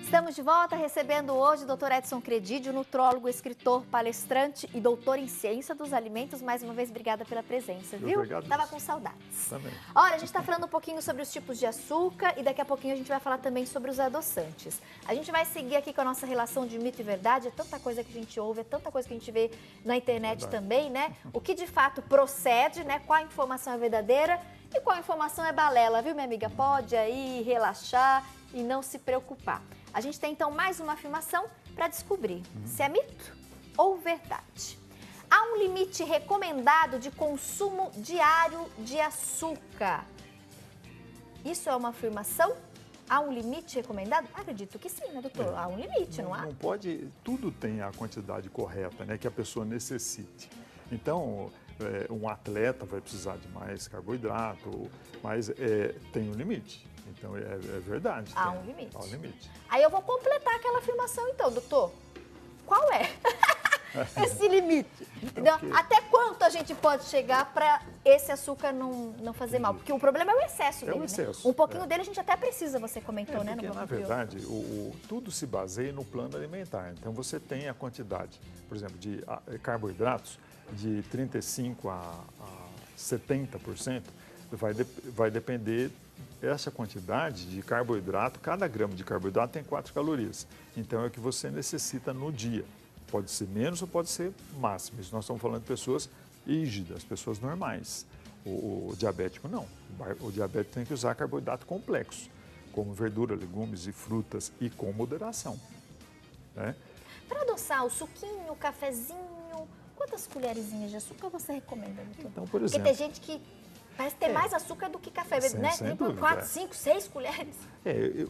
Estamos de volta recebendo hoje o Dr. Edson Credidio, nutrólogo, escritor, palestrante e doutor em ciência dos alimentos. Mais uma vez, obrigada pela presença, viu? Obrigado. Tava com saudades. Também. Olha, a gente está falando um pouquinho sobre os tipos de açúcar e daqui a pouquinho a gente vai falar também sobre os adoçantes. A gente vai seguir aqui com a nossa relação de mito e verdade. É tanta coisa que a gente ouve, é tanta coisa que a gente vê na internet também, né? O que de fato procede, né? Qual informação é verdadeira e qual informação é balela, viu, minha amiga? Pode aí relaxar e não se preocupar. A gente tem, então, mais uma afirmação para descobrir se é mito ou verdade. Há um limite recomendado de consumo diário de açúcar. Isso é uma afirmação? Há um limite recomendado? Acredito que sim, né, doutor? Há um limite, não há? Não pode, tudo tem a quantidade correta, né, que a pessoa necessite. Então, um atleta vai precisar de mais carboidrato, mas tem um limite. Então, é verdade. Há um limite. Há um limite. Aí eu vou completar aquela afirmação, então, doutor. Qual é esse limite? Então, até quanto a gente pode chegar para esse açúcar não fazer mal? Porque o problema é o excesso dele, o excesso. Né? Um pouquinho dele a gente até precisa, você comentou, né? Porque, na verdade, tudo se baseia no plano alimentar. Então, você tem a quantidade, por exemplo, de carboidratos de 35% a 70%, vai depender essa quantidade de carboidrato. Cada grama de carboidrato tem 4 calorias. Então, é o que você necessita no dia. Pode ser menos ou pode ser máximo. Isso nós estamos falando de pessoas rígidas, pessoas normais. O diabético não. O diabético tem que usar carboidrato complexo, como verdura, legumes e frutas, e com moderação. Né? Para adoçar o suquinho, o cafezinho, quantas colherzinhas de açúcar você recomenda, doutor? Então, por exemplo... Porque tem gente que parece ter mais açúcar do que café, né? Sem Tem dúvida, 4, 5, 6 colheres.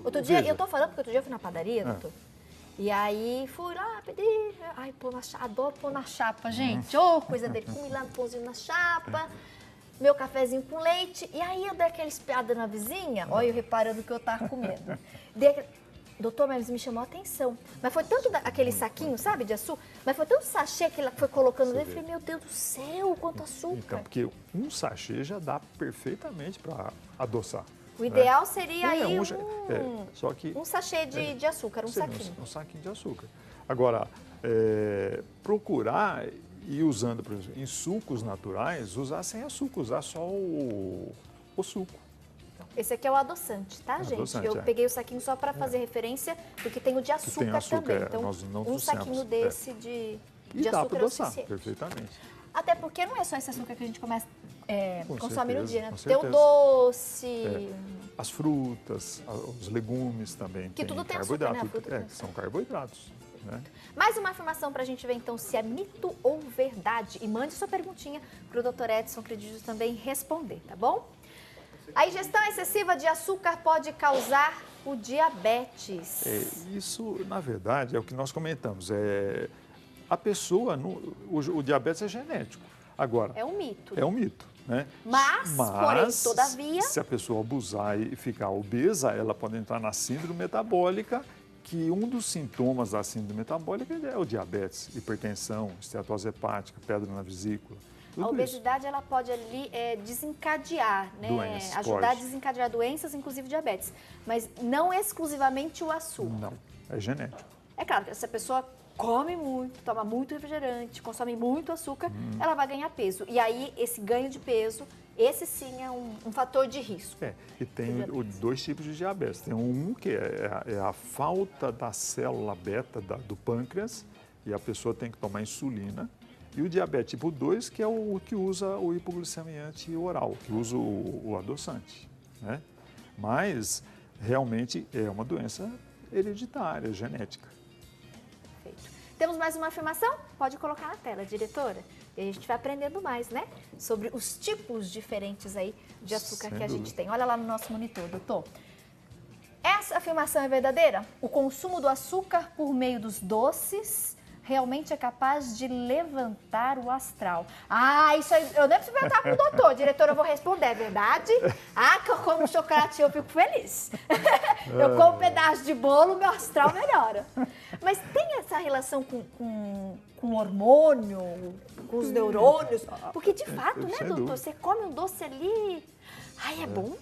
Outro dia, eu tô falando porque outro dia eu fui na padaria, doutor. E aí fui lá, pedi, adoro pôr na chapa, gente. Ô, coisa dele, comi lá no pãozinho na chapa, meu cafezinho com leite. E aí eu dei aquela espiada na vizinha, olha eu reparando o que eu tava comendo. Doutor, mas me chamou a atenção. Mas foi tanto aquele saquinho, sabe, de açúcar, mas foi tanto sachê que ela foi colocando dentro, eu falei, meu Deus do céu, quanto açúcar. Então, porque um sachê já dá perfeitamente para adoçar. O ideal seria aí só que, um sachê de açúcar, um saquinho. Um saquinho de açúcar. Agora, procurar ir usando, por exemplo, em sucos naturais, usar sem açúcar, usar só o suco. Esse aqui é o adoçante, tá, gente? Adoçante, eu peguei o saquinho só para fazer referência do que tem o de açúcar, também. Então, um saquinho desse de açúcar é o suficiente. Perfeitamente. Até porque não é só esse açúcar que a gente consome no dia, né? Tem certeza. o doce... As frutas, os legumes também. Que tudo tem carboidrato, açúcar, né? São carboidratos. Né? Mais uma afirmação para a gente ver, então, se é mito ou verdade. E mande sua perguntinha para o Dr. Edson Credidio também responder, tá bom? A ingestão excessiva de açúcar pode causar o diabetes. Isso, na verdade, é o que nós comentamos. A pessoa, o diabetes é genético. Agora, é um mito. É um mito. Né? Mas, porém, todavia... se a pessoa abusar e ficar obesa, ela pode entrar na síndrome metabólica, que um dos sintomas da síndrome metabólica é o diabetes, hipertensão, esteatose hepática, pedra na vesícula. A obesidade ela pode ali desencadear, né? Doenças, ajudar a desencadear doenças, inclusive diabetes. Mas não exclusivamente o açúcar. Não, é genético. É claro que se a pessoa come muito, toma muito refrigerante, consome muito açúcar, ela vai ganhar peso. E aí, esse ganho de peso, esse sim é um fator de risco. E tem dois tipos de diabetes. Tem um que é a falta da célula beta do pâncreas, e a pessoa tem que tomar insulina. E o diabetes tipo 2, que é o que usa o hipoglicemiante oral, que usa o adoçante. Né? Mas, realmente, é uma doença hereditária, genética. Perfeito. Temos mais uma afirmação? Pode colocar na tela, diretora. E a gente vai aprendendo mais, né? Sobre os tipos diferentes aí de açúcar que a gente tem. Olha lá no nosso monitor, doutor. Essa afirmação é verdadeira? O consumo do açúcar por meio dos doces realmente é capaz de levantar o astral. Isso aí, eu nem preciso perguntar para o doutor, diretora, eu vou responder, é verdade? Que eu como chocolate e eu fico feliz. Eu como um pedaço de bolo, meu astral melhora. Mas tem essa relação com hormônio, com os neurônios? Porque de fato, né, doutor, você come um doce ali, é bom?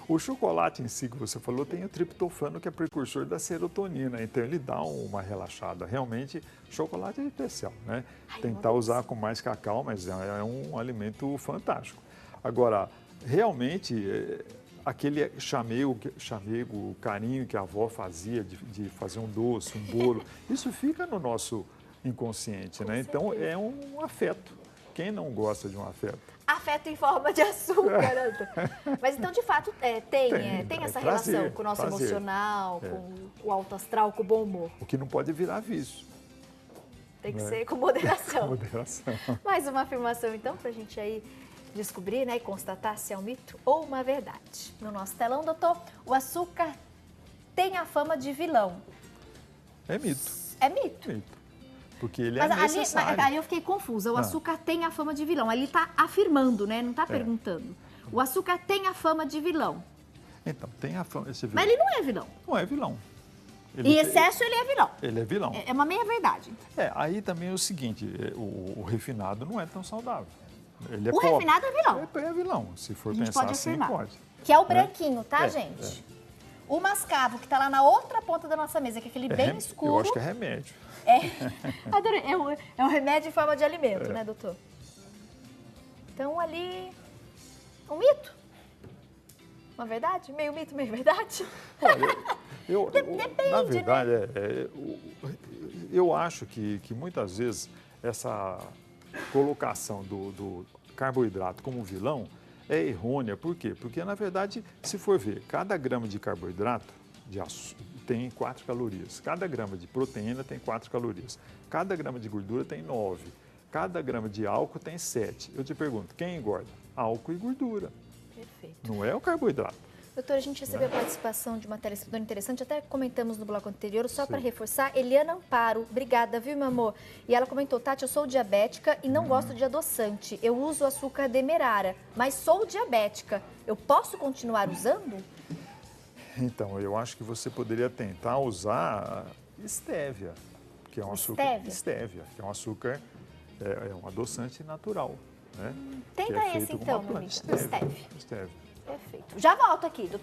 O chocolate em si que você falou tem o triptofano, que é precursor da serotonina, então ele dá uma relaxada. Realmente, chocolate é especial, né? Tentar usar com mais cacau, mas é um alimento fantástico. Agora, realmente, aquele chamego, o carinho que a avó fazia de fazer um doce, um bolo, isso fica no nosso inconsciente, né? Então, é um afeto. Quem não gosta de um afeto? Afeto em forma de açúcar, né? Mas então, de fato, tem essa relação com o nosso emocional, com o alto astral, com o bom humor. O que não pode virar vício. Tem que ser com moderação. Moderação. Mais uma afirmação, então, para a gente aí descobrir, né, e constatar se é um mito ou uma verdade. No nosso telão, doutor, o açúcar tem a fama de vilão. É mito. É mito? Mito. Porque ele é necessário. Aí eu fiquei confusa. O açúcar tem a fama de vilão. Ali está afirmando, né? Não está perguntando. O açúcar tem a fama de vilão. Então, tem a fama de vilão. Mas ele não é vilão. Não é vilão. Em excesso, ele é vilão. Ele é vilão. É uma meia-verdade. Aí também é o seguinte, o refinado não é tão saudável. Ele é o pobre. refinado é vilão. É vilão. Se for a gente pensar pode assim, afirmar. pode. Que é o branquinho, tá, gente? O mascavo, que está lá na outra ponta da nossa mesa, que é aquele bem escuro. Eu acho que é remédio. Adorei. É um remédio em forma de alimento, né, doutor? Então, ali, um mito? Uma verdade? Meio mito, meio verdade? Olha, depende, na verdade, né? Eu acho que muitas vezes essa colocação do carboidrato como vilão é errônea. Por quê? Porque, na verdade, se for ver, cada grama de carboidrato tem 4 calorias. Cada grama de proteína tem 4 calorias. Cada grama de gordura tem 9. Cada grama de álcool tem 7. Eu te pergunto, quem engorda? Álcool e gordura. Perfeito. Não é o carboidrato. Doutora, a gente recebeu a participação de uma telespectadora interessante, até comentamos no bloco anterior, só para reforçar, Eliana Amparo, obrigada, viu, meu amor? E ela comentou, Tati, eu sou diabética e não gosto de adoçante, eu uso açúcar demerara, mas sou diabética, eu posso continuar usando? Então, eu acho que você poderia tentar usar estévia, que é um açúcar... Estévia, que é um açúcar, é um adoçante natural, né? Tenta esse então, meu amigo, estévia. Estévia. Perfeito. Já volto aqui, doutor.